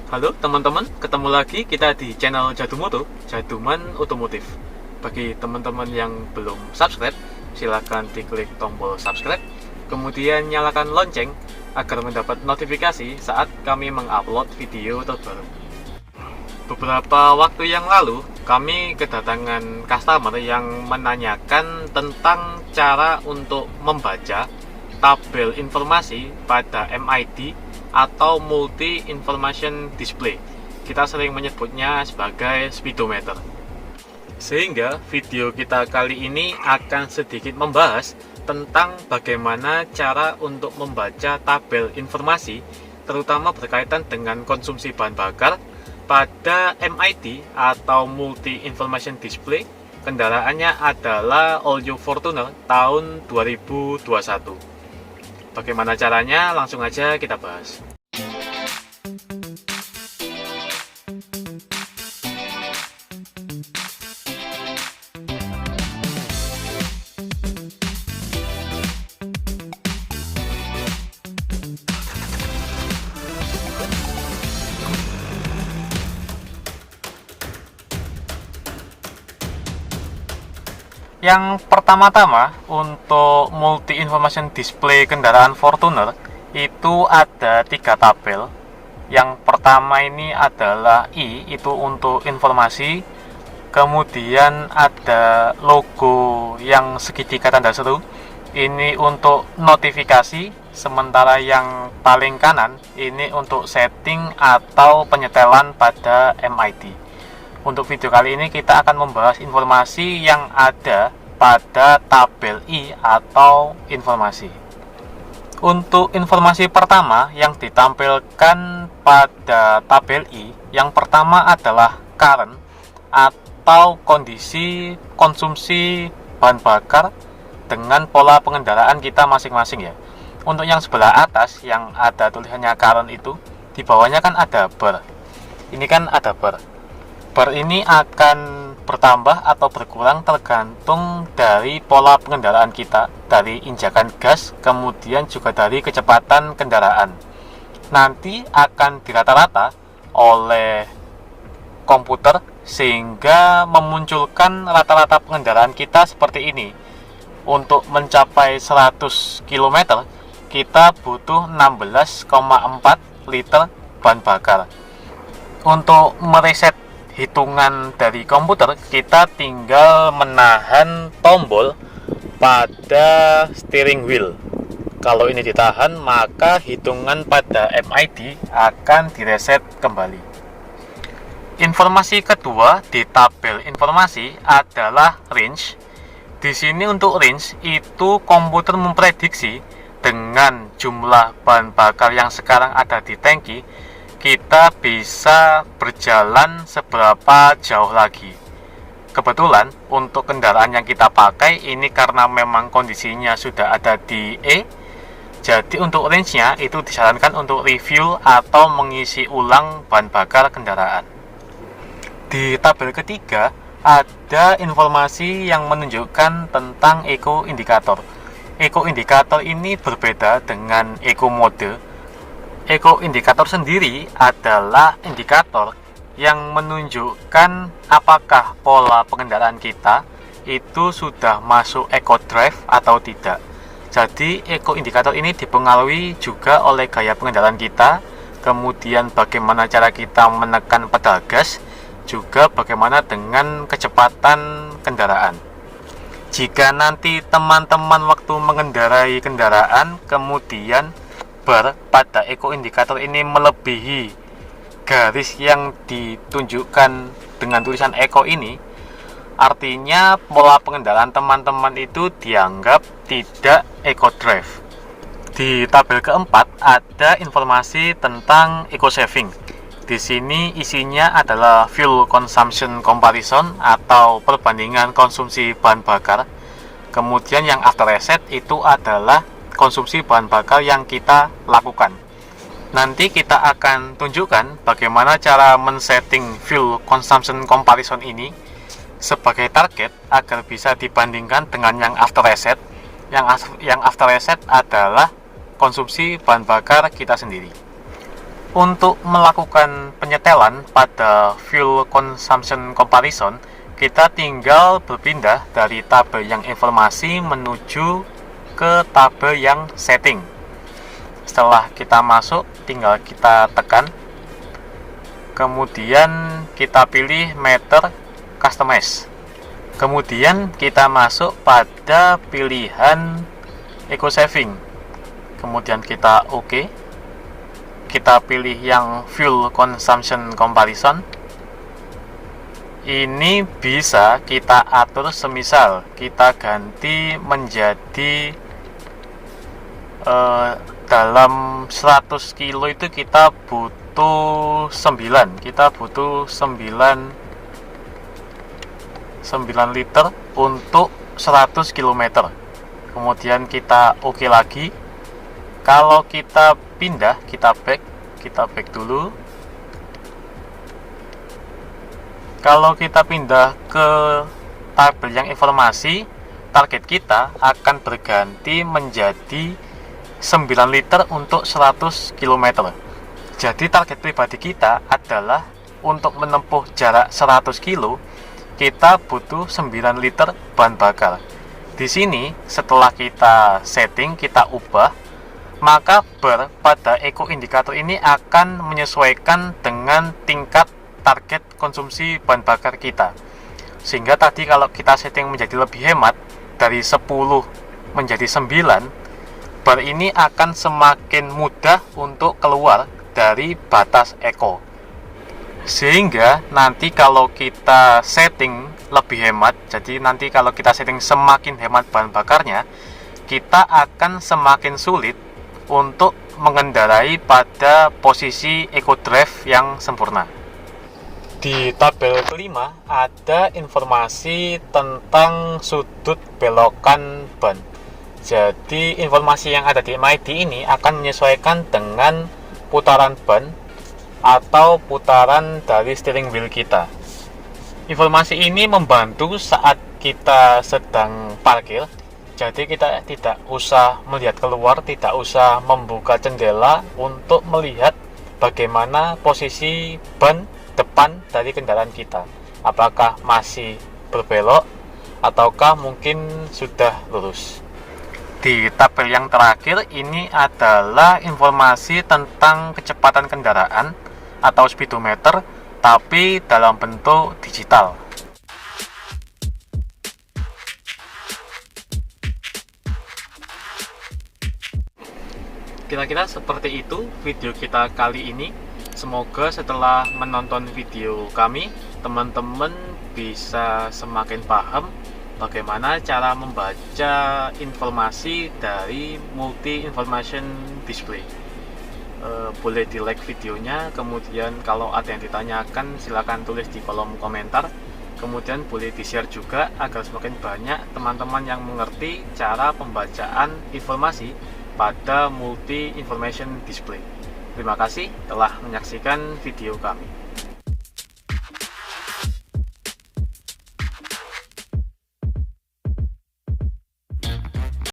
Halo teman-teman, ketemu lagi kita di channel Jadumoto, Jaduman Otomotif. Bagi teman-teman yang belum subscribe, silahkan diklik tombol subscribe, kemudian nyalakan lonceng agar mendapat notifikasi saat kami mengupload video terbaru. Beberapa waktu yang lalu, kami kedatangan customer yang menanyakan tentang cara untuk membaca tabel informasi pada MID atau Multi Information Display. Kita sering menyebutnya sebagai speedometer. Sehingga video kita kali ini akan sedikit membahas tentang bagaimana cara untuk membaca tabel informasi, terutama berkaitan dengan konsumsi bahan bakar pada MID atau Multi Information Display. Kendaraannya adalah All-New Fortuner tahun 2021. Bagaimana caranya? Langsung aja kita bahas. Yang pertama-tama, untuk Multi Information Display kendaraan Fortuner itu ada 3 tabel. Yang pertama ini adalah I, itu untuk informasi. Kemudian ada logo yang segitiga tanda seru, ini untuk notifikasi. Sementara yang paling kanan ini untuk setting atau penyetelan pada MID. Untuk video kali ini kita akan membahas informasi yang ada pada tabel I atau informasi. Untuk informasi pertama yang ditampilkan pada tabel I, yang pertama adalah current atau kondisi konsumsi bahan bakar dengan pola pengendaraan kita masing-masing ya. Untuk yang sebelah atas yang ada tulisannya current itu, di bawahnya kan ada bar. Ini kan ada bar. Bar ini akan bertambah atau berkurang tergantung dari pola pengendaraan kita, dari injakan gas, kemudian juga dari kecepatan kendaraan. Nanti akan dirata-rata oleh komputer sehingga memunculkan rata-rata pengendaraan kita seperti ini. Untuk mencapai 100 km, kita butuh 16,4 liter bahan bakar. Untuk mereset hitungan dari komputer, kita tinggal menahan tombol pada steering wheel. Kalau ini ditahan, maka hitungan pada MID akan direset kembali. Informasi kedua di tabel informasi adalah range. Di sini untuk range itu komputer memprediksi dengan jumlah bahan bakar yang sekarang ada di tangki, kita bisa berjalan seberapa jauh lagi. Kebetulan untuk kendaraan yang kita pakai ini karena memang kondisinya sudah ada di E, jadi untuk range-nya itu disarankan untuk refuel atau mengisi ulang bahan bakar kendaraan. Di tabel ketiga ada informasi yang menunjukkan tentang eco indikator. Eco indikator ini berbeda dengan eco mode. Eco indikator sendiri adalah indikator yang menunjukkan apakah pola pengendaraan kita itu sudah masuk eco drive atau tidak. Jadi eco indikator ini dipengaruhi juga oleh gaya pengendaraan kita, kemudian bagaimana cara kita menekan pedal gas, juga bagaimana dengan kecepatan kendaraan. Jika nanti teman-teman waktu mengendarai kendaraan kemudian bar pada eco indikator ini melebihi garis yang ditunjukkan dengan tulisan eco ini, artinya pola pengendaraan teman-teman itu dianggap tidak eco drive. Di tabel keempat ada informasi tentang eco saving. Di sini isinya adalah fuel consumption comparison atau perbandingan konsumsi bahan bakar. Kemudian yang after reset itu adalah konsumsi bahan bakar yang kita lakukan. Nanti kita akan tunjukkan bagaimana cara men-setting fuel consumption comparison ini sebagai target agar bisa dibandingkan dengan yang after reset. Yang after reset adalah konsumsi bahan bakar kita sendiri. Untuk melakukan penyetelan pada fuel consumption comparison, kita tinggal berpindah dari tabel yang informasi menuju ke tabel yang setting. Setelah kita masuk, tinggal kita tekan, kemudian kita pilih meter customize, kemudian kita masuk pada pilihan eco saving, kemudian kita OK. Kita pilih yang fuel consumption comparison. Ini bisa kita atur, semisal kita ganti menjadi dalam 100 kilo itu kita butuh 9 liter untuk 100 km. Kemudian kita OK lagi. Kalau kita pindah, kita back dulu. Kalau kita pindah ke tabel yang informasi, target kita akan berganti menjadi 9 liter untuk 100 km. Jadi target pribadi kita adalah untuk menempuh jarak 100 kilo, kita butuh 9 liter bahan bakar. Di sini setelah kita setting, kita ubah, maka bar pada eco indikator ini akan menyesuaikan dengan tingkat target konsumsi bahan bakar kita. Sehingga tadi kalau kita setting menjadi lebih hemat, dari 10 menjadi 9, bar ini akan semakin mudah untuk keluar dari batas eco. Sehingga nanti kalau kita setting lebih hemat, jadi nanti kalau kita setting semakin hemat bahan bakarnya, kita akan semakin sulit untuk mengendarai pada posisi eco drive yang sempurna. Di tabel kelima ada informasi tentang sudut belokan ban. Jadi informasi yang ada di MID ini akan menyesuaikan dengan putaran ban atau putaran dari steering wheel kita. Informasi ini membantu saat kita sedang parkir. Jadi kita tidak usah melihat keluar, tidak usah membuka jendela untuk melihat bagaimana posisi ban depan dari kendaraan kita. Apakah masih berbelok ataukah mungkin sudah lurus. Di tabel yang terakhir ini adalah informasi tentang kecepatan kendaraan atau speedometer, tapi dalam bentuk digital. Kira-kira seperti itu video kita kali ini. Semoga setelah menonton video kami, teman-teman bisa semakin paham bagaimana cara membaca informasi dari multi information display. Boleh di like videonya, kemudian kalau ada yang ditanyakan silahkan tulis di kolom komentar, kemudian boleh di share juga agar semakin banyak teman-teman yang mengerti cara pembacaan informasi pada multi information display. Terima kasih telah menyaksikan video kami.